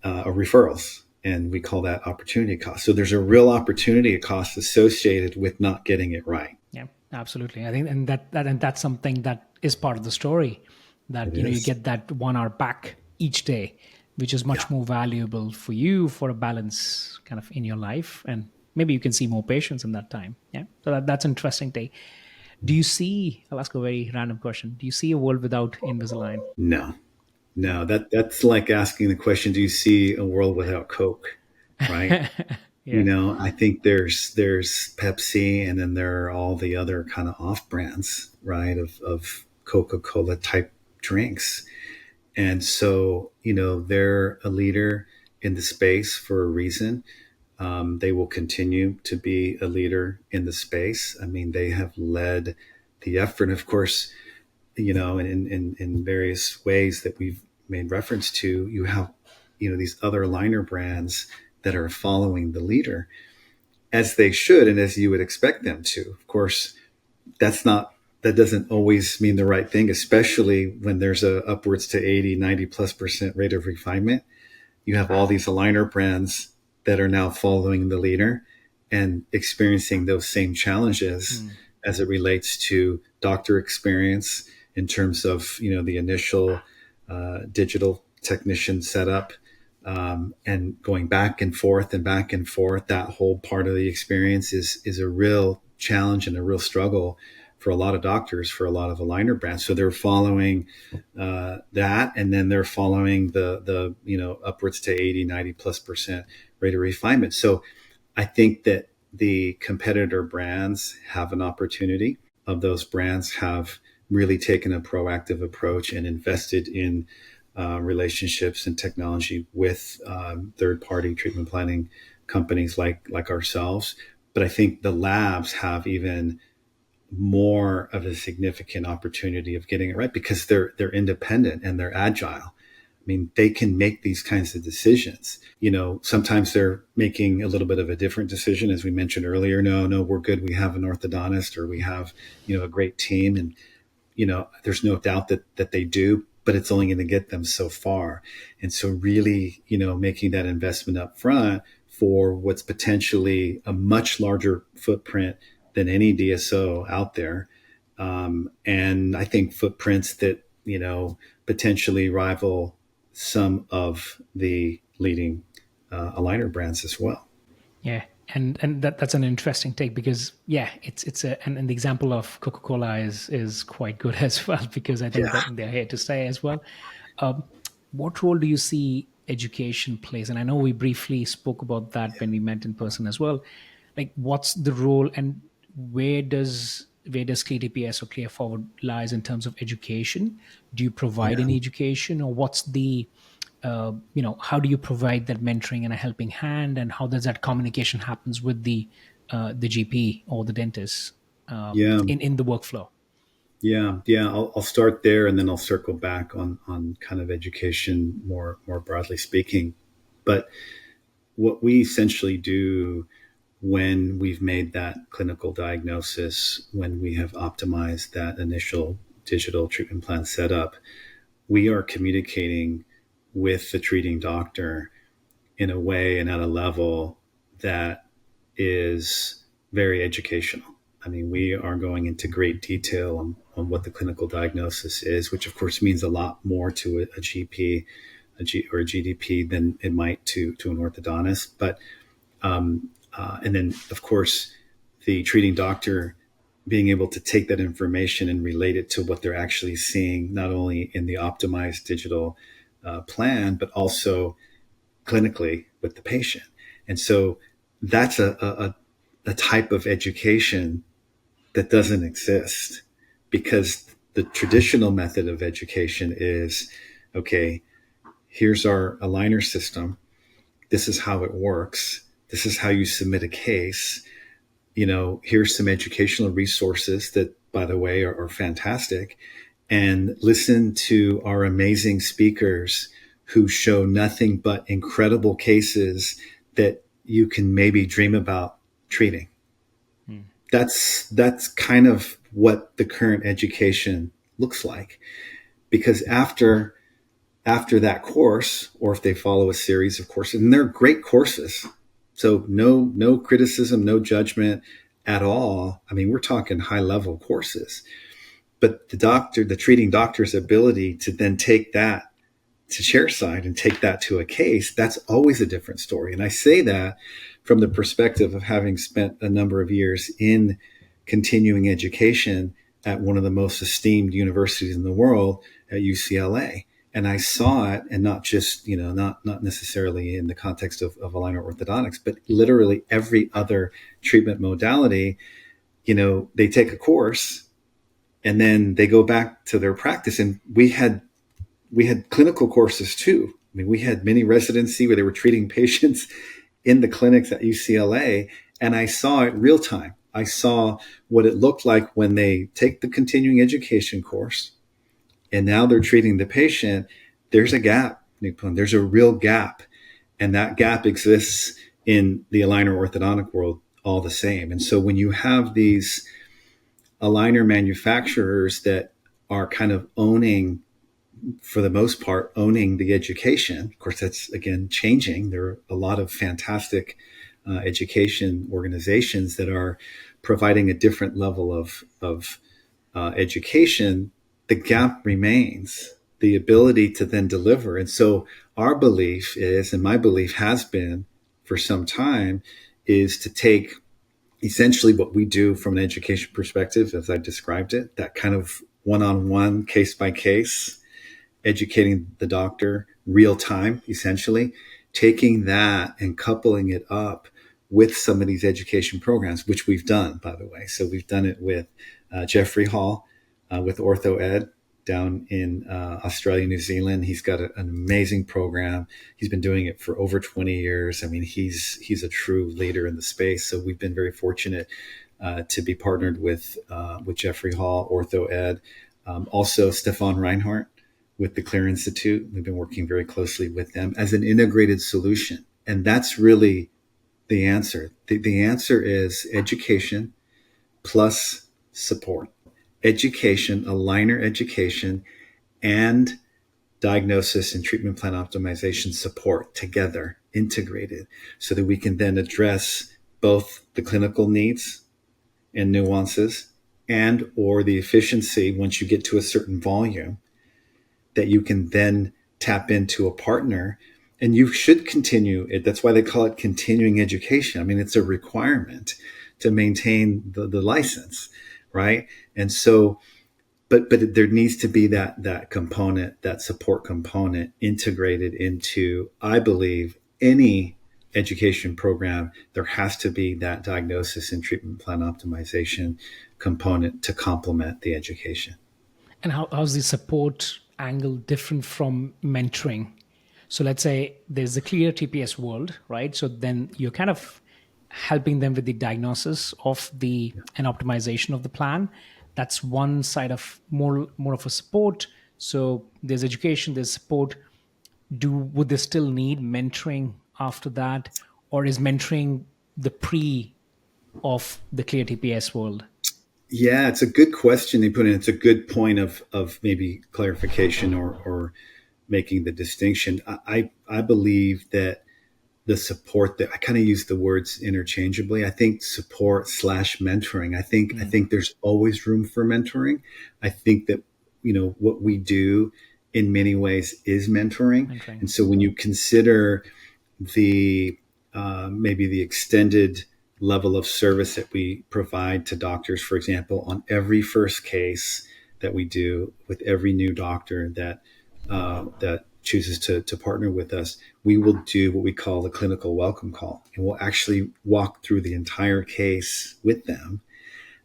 or referrals. And we call that opportunity cost. So there's a real opportunity cost associated with not getting it right. Yeah. Absolutely. I think, and that's something that is part of the story, It that you is. get that 1 hour back each day, which is Yeah. much more valuable for you for a balance kind of in your life, and maybe you can see more patients in that time. Yeah. So that's interesting take. Do you see? I'll ask a very random question. Do you see a world without Invisalign? No, no, that's like asking the question, do you see a world without Coke? Right. Yeah. I think there's Pepsi, and then there are all the other kind of off brands, right, of Coca-Cola type drinks. And so, they're a leader in the space for a reason. They will continue to be a leader in the space. I mean, they have led the effort. Of course, in various ways that we've made reference to, you have, these other liner brands that are following the leader, as they should and as you would expect them to. Of course, that doesn't always mean the right thing, especially when there's a upwards to 80, 90+% rate of refinement. You have all these aligner brands that are now following the leader and experiencing those same challenges Hmm. as it relates to doctor experience in terms of the initial digital technician setup, and going back and forth and back and forth. That whole part of the experience is a real challenge and a real struggle for a lot of doctors, for a lot of aligner brands. So they're following that, and then they're following the upwards to 80, 90+% rate of refinement. So I think that the competitor brands have an opportunity. Of those brands have really taken a proactive approach and invested in relationships and technology with third-party treatment planning companies like ourselves. But I think the labs have even more of a significant opportunity of getting it right, because they're independent and they're agile. I mean, they can make these kinds of decisions. Sometimes they're making a little bit of a different decision, as we mentioned earlier. No, we're good. We have an orthodontist, or we have, a great team. And, there's no doubt that they do, but it's only going to get them so far. And so really, making that investment up front for what's potentially a much larger footprint than any DSO out there. And I think footprints that, potentially rival some of the leading aligner brands as well. Yeah, and that's an interesting take, because yeah, it's a and the example of Coca Cola is quite good as well, because I think Yeah. that they're here to stay as well. Um, what role do you see education plays? And I know we briefly spoke about that when we met in person as well. Like, what's the role, and where does KTPS or Clear Forward lies in terms of education? Do you provide Yeah. any education, or what's the how do you provide that mentoring and a helping hand, and how does that communication happens with the GP or the dentist Yeah. in the workflow? Yeah. I'll start there, and then I'll circle back on kind of education more broadly speaking. But what we essentially do when we've made that clinical diagnosis, when we have optimized that initial digital treatment plan setup, we are communicating with the treating doctor in a way and at a level that is very educational. I mean, we are going into great detail on what the clinical diagnosis is, which of course means a lot more to a GP, or a GDP than it might to an orthodontist. But and then, of course, the treating doctor being able to take that information and relate it to what they're actually seeing, not only in the optimized digital plan, but also clinically with the patient. And so that's a type of education that doesn't exist, because the traditional method of education is, okay, here's our aligner system. This is how it works. This is how you submit a case. Here's some educational resources that, by the way, are fantastic. And listen to our amazing speakers who show nothing but incredible cases that you can maybe dream about treating. Hmm. That's kind of what the current education looks like. Because after that course, or if they follow a series of courses, and they're great courses, so no criticism, no judgment, at all. I mean, we're talking high level courses, but the treating doctor's ability to then take that to chair side and take that to a case, that's always a different story. And I say that from the perspective of having spent a number of years in continuing education at one of the most esteemed universities in the world, at UCLA. And I saw it, and not just, not necessarily in the context of aligner orthodontics, but literally every other treatment modality. They take a course and then they go back to their practice. And we had clinical courses too. I mean, we had mini residency where they were treating patients in the clinics at UCLA, and I saw it real time. I saw what it looked like when they take the continuing education course and now they're treating the patient. There's a gap, Nipun. There's a real gap. And that gap exists in the aligner orthodontic world all the same. And so when you have these aligner manufacturers that are kind of for the most part, owning the education. Of course, that's again changing. There are a lot of fantastic education organizations that are providing a different level of education. The gap remains, the ability to then deliver. And so our belief is, and my belief has been for some time, is to take essentially what we do from an education perspective, as I described it, that kind of one-on-one, case by case, educating the doctor real time, essentially, taking that and coupling it up with some of these education programs, which we've done, by the way. So we've done it with Jeffrey Hall, with OrthoEd down in Australia, New Zealand. He's got an amazing program. He's been doing it for over 20 years. I mean, he's a true leader in the space. So we've been very fortunate to be partnered with Jeffrey Hall, OrthoEd. Also, Stefan Reinhardt with the Clear Institute. We've been working very closely with them as an integrated solution. And that's really the answer. The answer is education plus support. Education, aligner education, and diagnosis and treatment plan optimization support together, integrated, so that we can then address both the clinical needs and nuances and or the efficiency once you get to a certain volume, that you can then tap into a partner. And you should continue it. That's why they call it continuing education. I mean, it's a requirement to maintain the license, right? And so, but there needs to be that component, that support component integrated into, I believe, any education program. There has to be that diagnosis and treatment plan optimization component to complement the education. And how's the support angle different from mentoring? So let's say there's the clear TPS world, right? So then you're kind of helping them with the diagnosis of the and optimization of the plan. That's one side of more of a support. So there's education, there's support. Would they still need mentoring after that, or is mentoring the pre of the clear TPS world? Yeah, it's a good question they put in. It's a good point of maybe clarification or making the distinction. I believe that the support, that I kind of use the words interchangeably. I think support slash mentoring. I think there's always room for mentoring. I think that what we do in many ways is mentoring. And so when you consider the maybe the extended level of service that we provide to doctors, for example, on every first case that we do with every new doctor that chooses to partner with us, we will do what we call the clinical welcome call, and we'll actually walk through the entire case with them.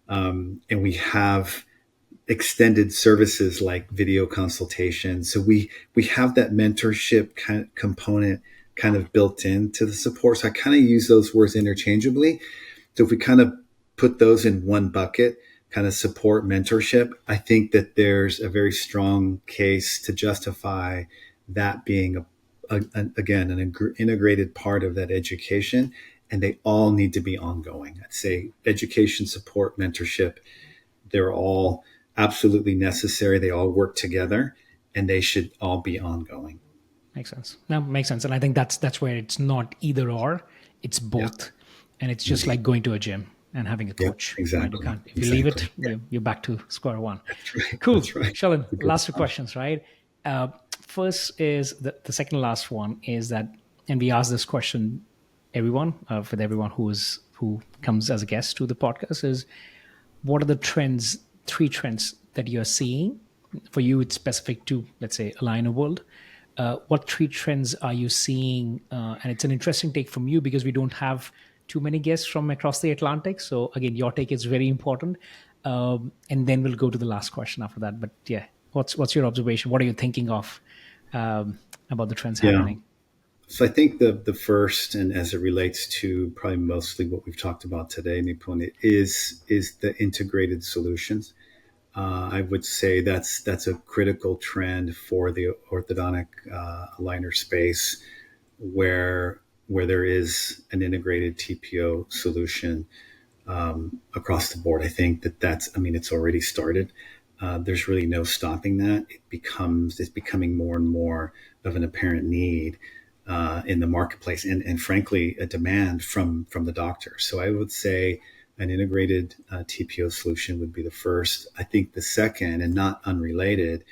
And we have extended services like video consultation. So we have that mentorship kind of component kind of built into the support. So I kind of use those words interchangeably. So if we kind of put those in one bucket, kind of support, mentorship, I think that there's a very strong case to justify that being again, an integrated part of that education. And they all need to be ongoing. I'd say education, support, mentorship, they're all absolutely necessary. They all work together, and they should all be ongoing. Makes sense. No, makes sense. And I think that's where it's not either or, it's both. Yeah. And it's just like going to a gym. and having a Yep, coach, right? You exactly, can't, if you leave it, exactly. Yeah, you're back to square one. that's right. Cool. That's right. Sheldon, The good last two stuff. questions, right? Uh, First is the second last one is that, and we ask this question everyone, with everyone who comes as a guest to the podcast, is what are the trends, three trends that you're seeing? For you, it's specific to, let's say, aligner world. What three trends are you seeing? And it's an interesting take from you because we don't have too many guests from across the Atlantic. So again, your take is very important. And then we'll go to the last question after that. But yeah, what's your observation? What are you thinking of about the trends Yeah. happening? So I think the first, and as it relates to probably mostly what we've talked about today, Nipun, is the integrated solutions. I would say that's a critical trend for the orthodontic aligner space, where there is an integrated TPO solution across the board. I think I mean, it's already started. There's really no stopping that. It's becoming more and more of an apparent need in the marketplace, and frankly, a demand from the doctor. So I would say an integrated TPO solution would be the first. I think the second, and not unrelated,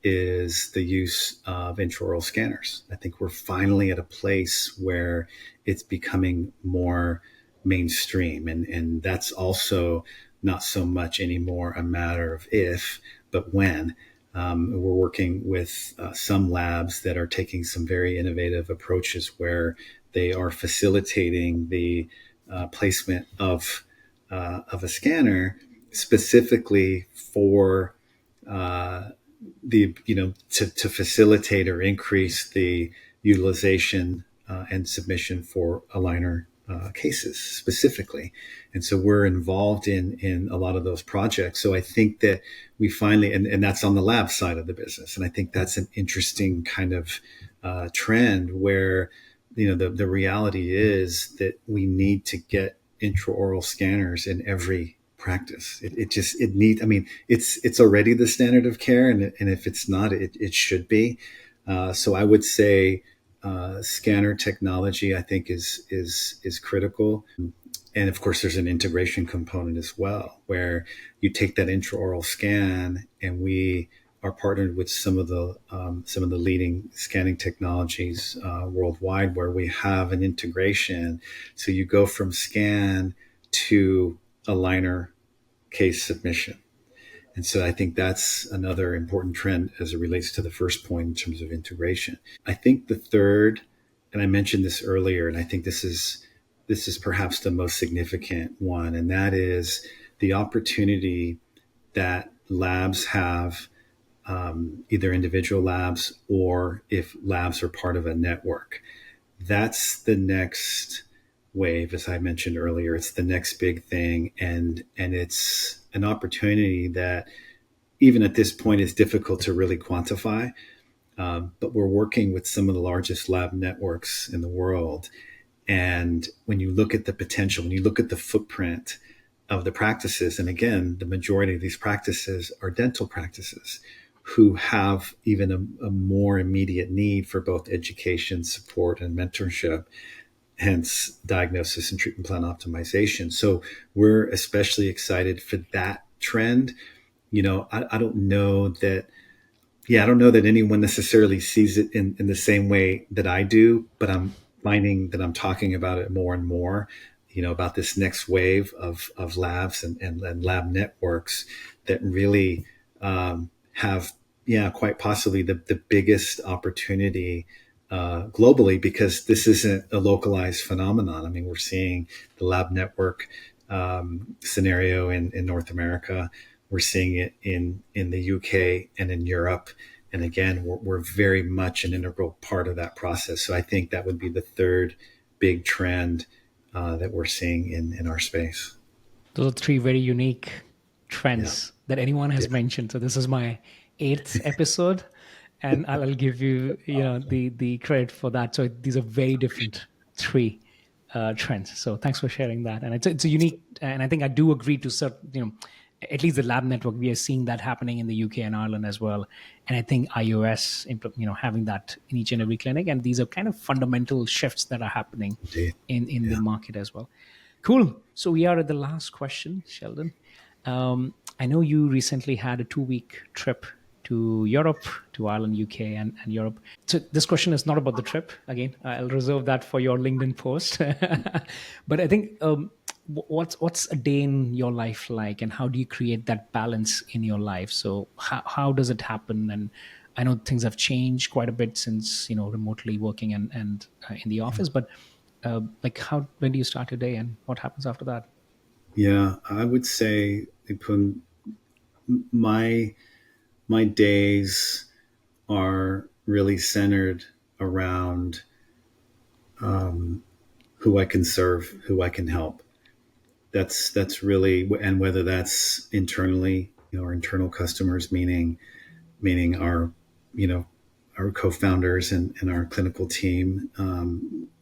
is the use of intraoral scanners. I think we're finally at a place where it's becoming more mainstream, and that's also not so much anymore a matter of if, but when. We're working with some labs that are taking some very innovative approaches where they are facilitating the placement of a scanner specifically for to facilitate or increase the utilization and submission for aligner cases specifically. And so we're involved in a lot of those projects. So I think that we finally, and that's on the lab side of the business. And I think that's an interesting kind of trend where, the reality is that we need to get intraoral scanners in every practice. It needs, I mean, it's already the standard of care. And if it's not, it should be. So I would say scanner technology, I think, is critical. And of course, there's an integration component as well, where you take that intraoral scan, and we are partnered with some of the leading scanning technologies worldwide, where we have an integration. So you go from scan to aligner case submission. And so I think that's another important trend as it relates to the first point in terms of integration. I think the third, and I mentioned this earlier, and I think this is perhaps the most significant one, and that is the opportunity that labs have, either individual labs or if labs are part of a network. That's the next wave, as I mentioned earlier. It's the next big thing, and it's an opportunity that even at this point is difficult to really quantify. But we're working with some of the largest lab networks in the world. And when you look at the potential, when you look at the footprint of the practices, and again, the majority of these practices are dental practices who have even a more immediate need for both education, support, and mentorship, hence diagnosis and treatment plan optimization. So we're especially excited for that trend. I don't know that, yeah, I don't know that anyone necessarily sees it in the same way that I do, but I'm finding that I'm talking about it more and more, about this next wave of labs and lab networks that really have, yeah, quite possibly the biggest opportunity globally, because this isn't a localized phenomenon. I mean, we're seeing the lab network scenario in North America. We're seeing it in the UK and in Europe. And again, we're very much an integral part of that process. So I think that would be the third big trend that we're seeing in our space. Those are three very unique Yeah. trends that anyone has Yeah. mentioned. So this is my eighth episode, and I'll give you the credit for that. So these are very different three trends. So thanks for sharing that. And it's a unique, and I think I do agree to certain, at least the lab network, we are seeing that happening in the UK and Ireland as well. And I think iOS, having that in each and every clinic, and these are kind of fundamental shifts that are happening Indeed. in the Yeah. market as well. Cool. So we are at the last question, Sheldon. I know you recently had a 2 week trip to Europe, to Ireland, UK, and Europe. So this question is not about the trip. Again, I'll reserve that for your LinkedIn post. But I think what's a day in your life like, and how do you create that balance in your life? So how does it happen? And I know things have changed quite a bit since remotely working and in the office, but like how when do you start your day and what happens after that? Yeah, I would say, Nipun, my my days are really centered around who I can serve, who I can help. That's really, and whether that's internally, our internal customers, meaning our, you know, our co-founders and our clinical team,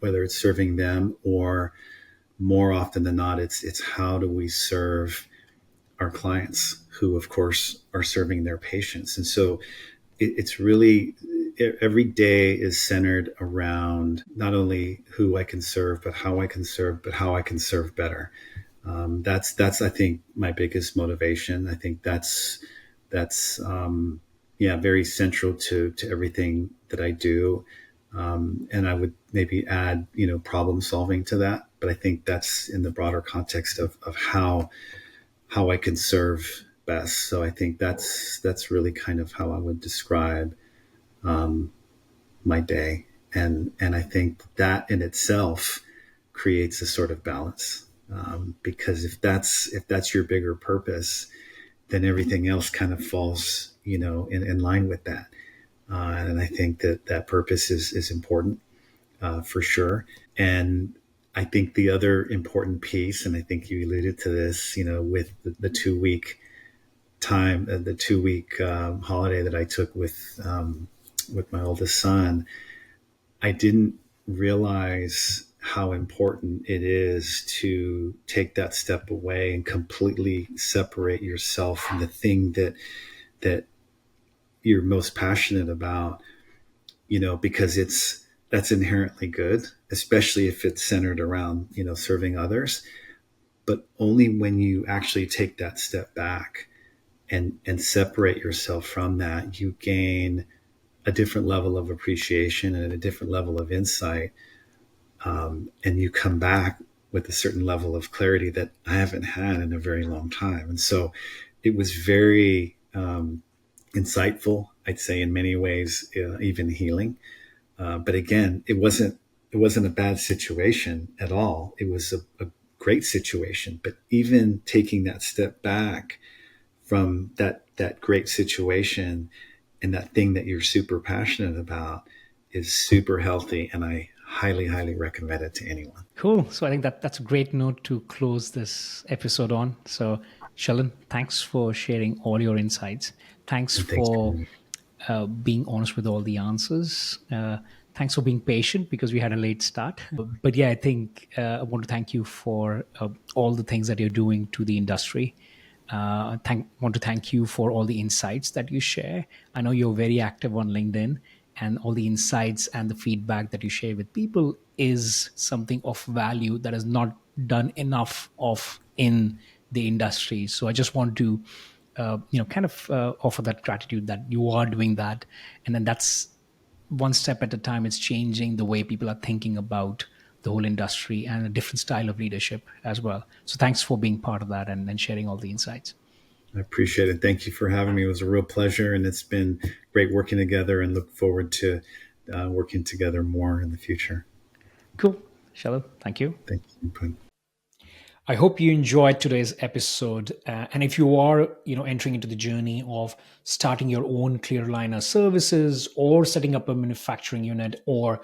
whether it's serving them, or more often than not, it's how do we serve our clients, who of course are serving their patients. And so it's really, every day is centered around not only who I can serve, but how I can serve, but how I can serve better. That's I think my biggest motivation. I think that's yeah, very central to everything that I do. And I would maybe add, problem solving to that. But I think that's in the broader context of how I can serve best. So I think that's really kind of how I would describe my day, and I think that in itself creates a sort of balance, because if that's your bigger purpose, then everything else kind of falls in line with that. And I think that purpose is important, for sure. And I think the other important piece, and I think you alluded to this, with the 2 week time, the 2 week holiday that I took with my oldest son, I didn't realize how important it is to take that step away and completely separate yourself from the thing that you're most passionate about, because that's inherently good, especially if it's centered around, serving others. But only when you actually take that step back and separate yourself from that, you gain a different level of appreciation and a different level of insight. And you come back with a certain level of clarity that I haven't had in a very long time. And so it was very insightful, I'd say, in many ways, even healing. But again, it wasn't a bad situation at all. It was a great situation. But even taking that step back from that great situation and that thing that you're super passionate about is super healthy, and I highly, highly recommend it to anyone. Cool. So I think that's a great note to close this episode on. So Sheldon, thanks for sharing all your insights. Thanks And thanks for for me. being honest with all the answers. Thanks for being patient because we had a late start. But yeah, I think I want to thank you for all the things that you're doing to the industry. Want to thank you for all the insights that you share. I know you're very active on LinkedIn, and all the insights and the feedback that you share with people is something of value that is not done enough of in the industry. So I just want to kind of offer that gratitude that you are doing that, and then that's one step at a time. It's changing the way people are thinking about the whole industry and a different style of leadership as well. So thanks for being part of that and sharing all the insights. I appreciate it. Thank you for having me. It was a real pleasure, and it's been great working together, and look forward to working together more in the future. Cool. Shalom. Thank you. Thank you. I hope you enjoyed today's episode. And if you are, entering into the journey of starting your own clear aligner services, or setting up a manufacturing unit, or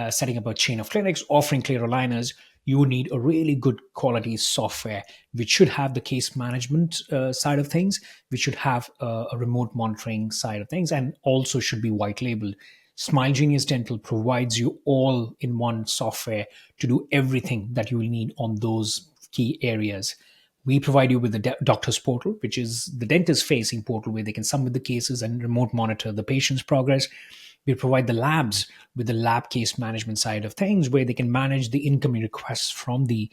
setting up a chain of clinics offering clear aligners, you need a really good quality software, which should have the case management side of things, which should have a remote monitoring side of things, and also should be white labeled. Smile Genius Dental provides you all in one software to do everything that you will need on those key areas. We provide you with the doctor's portal, which is the dentist facing portal where they can submit the cases and remote monitor the patient's progress. We provide the labs with the lab case management side of things, where they can manage the incoming requests from the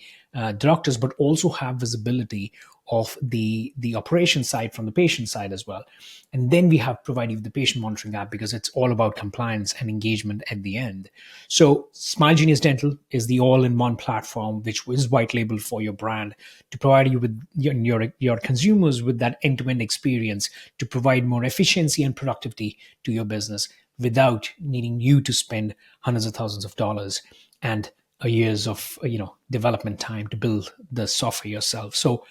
doctors, but also have visibility of the operation side from the patient side as well. And then we have provided the patient monitoring app, because it's all about compliance and engagement at the end. So Smile Genius Dental is the all-in-one platform which is white labeled for your brand, to provide you with your consumers with that end-to-end experience, to provide more efficiency and productivity to your business without needing you to spend hundreds of thousands of dollars and years of development time to build the software yourself. So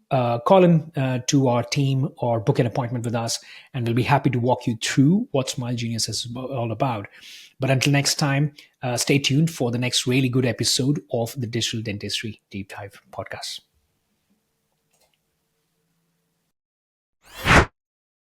call in to our team or book an appointment with us, and we'll be happy to walk you through what Smile Genius is all about. But until next time, stay tuned for the next really good episode of the Digital Dentistry Deep Dive podcast.